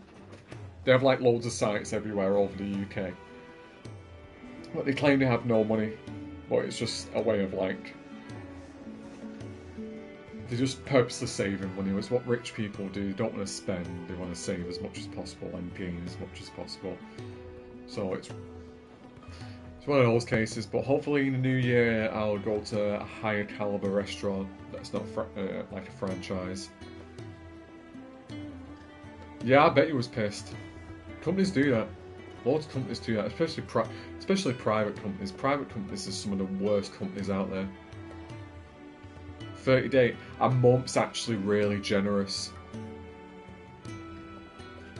They have like loads of sites everywhere over the UK, but they claim they have no money. But it's just a way of like, they're just purposely saving money. It's what rich people do. They don't want to spend, they want to save as much as possible and gain as much as possible. So it's one of those cases, but hopefully in the new year I'll go to a higher caliber restaurant that's not like a franchise. Yeah, I bet he was pissed. Companies do that. Loads of companies do that, especially especially private companies. Private companies are some of the worst companies out there. 30 day, a month's actually really generous.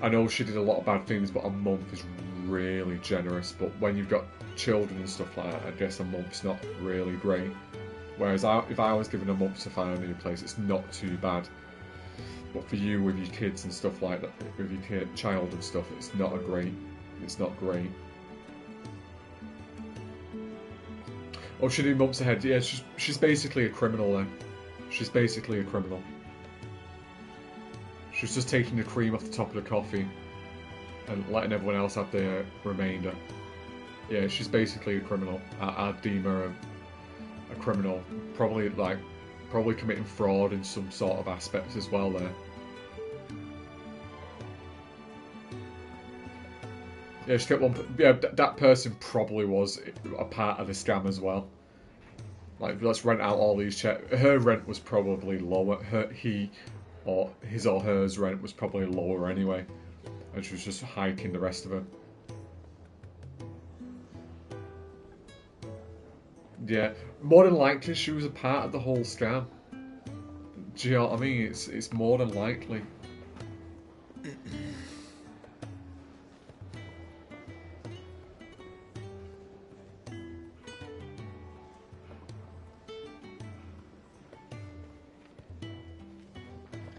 I know she did a lot of bad things, but a month is really generous. But when you've got children and stuff like that, I guess a month's not really great. Whereas if I was given a month to find a new place, it's not too bad. But for you with your kids and stuff like that, with your child and stuff, it's not great. Oh, she did months ahead. Yeah, she's basically a criminal then. She's basically a criminal. She's just taking the cream off the top of the coffee and letting everyone else have the remainder. Yeah, she's basically a criminal. I'd deem her a criminal. Probably committing fraud in some sort of aspects as well there. Yeah, she kept one. Yeah, that person probably was a part of the scam as well. Like, let's rent out all these checks. Her rent was probably lower. His or hers rent was probably lower anyway, and she was just hiking the rest of it. Yeah, more than likely she was a part of the whole scam. Do you know what I mean? It's more than likely.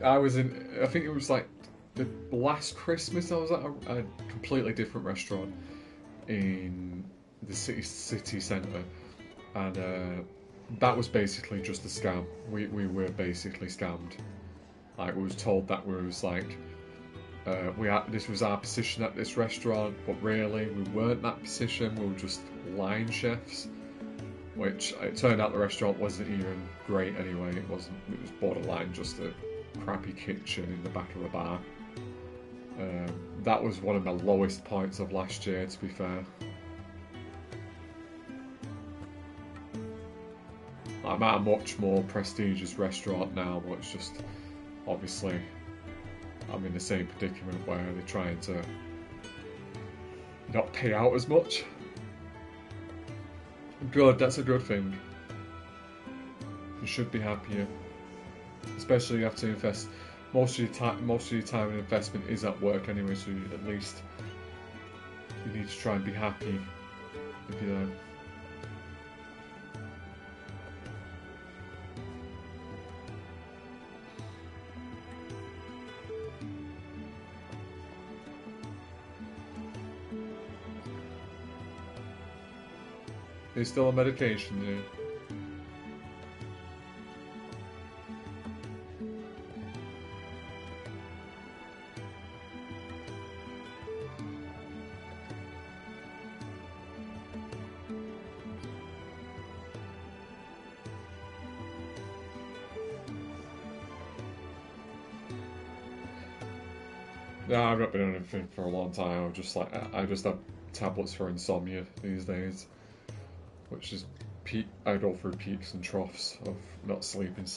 I think it was like the last Christmas I was at a completely different restaurant in the city centre, and that was basically just a scam. We were basically scammed. Like, we was told that we was like, this was our position at this restaurant, but really we weren't that position. We were just line chefs, which it turned out the restaurant wasn't even great anyway. It was borderline just a crappy kitchen in the back of a bar. That was one of my lowest points of last year, to be fair. I'm at a much more prestigious restaurant now, but it's just, obviously, I'm in the same predicament where they're trying to not pay out as much. Good, that's a good thing. You should be happier. Especially you have to invest most of your time and investment is at work anyway, so at least you need to try and be happy if you're there. Are you still on medication, dude? No, I've not been on anything for a long time. I just have tablets for insomnia these days, which is I go through peaks and troughs of not sleeping,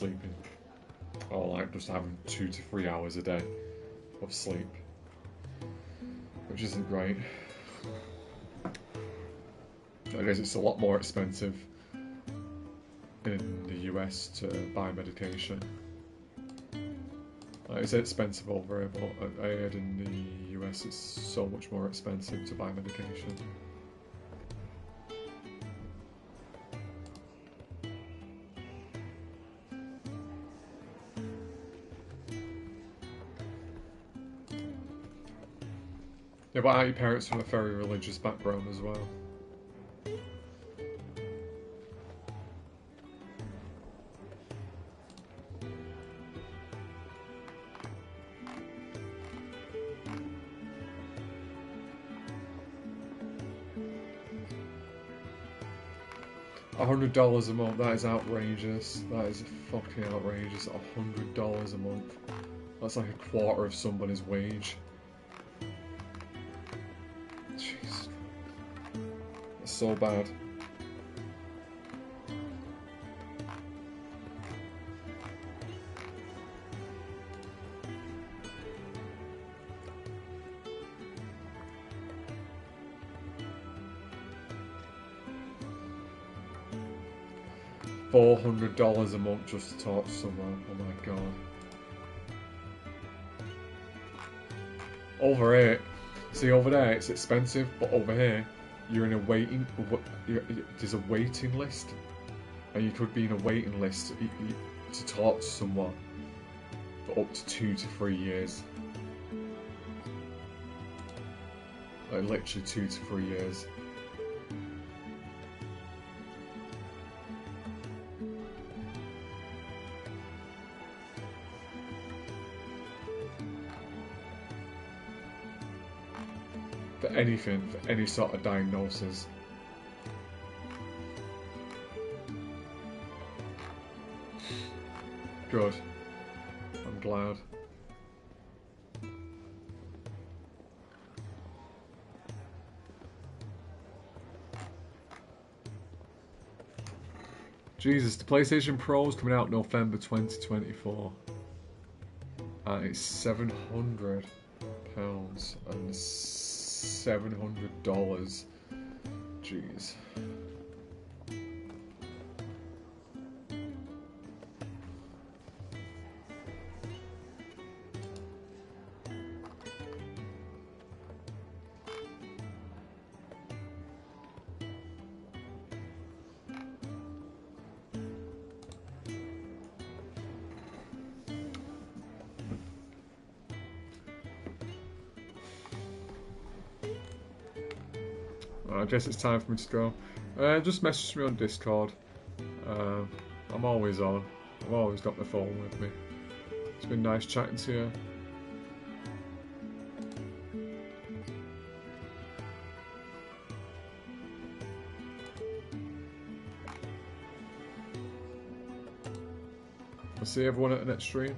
or like just having 2 to 3 hours a day of sleep, which isn't great. I guess it's a lot more expensive in the US to buy medication. It's expensive over here, but I heard in the US it's so much more expensive to buy medication. Yeah, but aren't your parents from a very religious background as well? $100 a month, that is outrageous. That is fucking outrageous. $100 a month. That's like a quarter of somebody's wage. Jeez. That's so bad. $400 a month just to talk to someone. Oh my god. Over here, see over there it's expensive, but over here you're in a waiting. There's a waiting list, and you could be in a waiting list to talk to someone for up to 2 to 3 years. Like literally 2 to 3 years. For anything, for any sort of diagnosis. Good. I'm glad. Jesus, the PlayStation Pro is coming out November 2024. And it's £700 and $700. Jeez. I guess it's time for me to go. Just message me on Discord. I'm always on. I've always got my phone with me. It's been nice chatting to you. I'll see everyone at the next stream.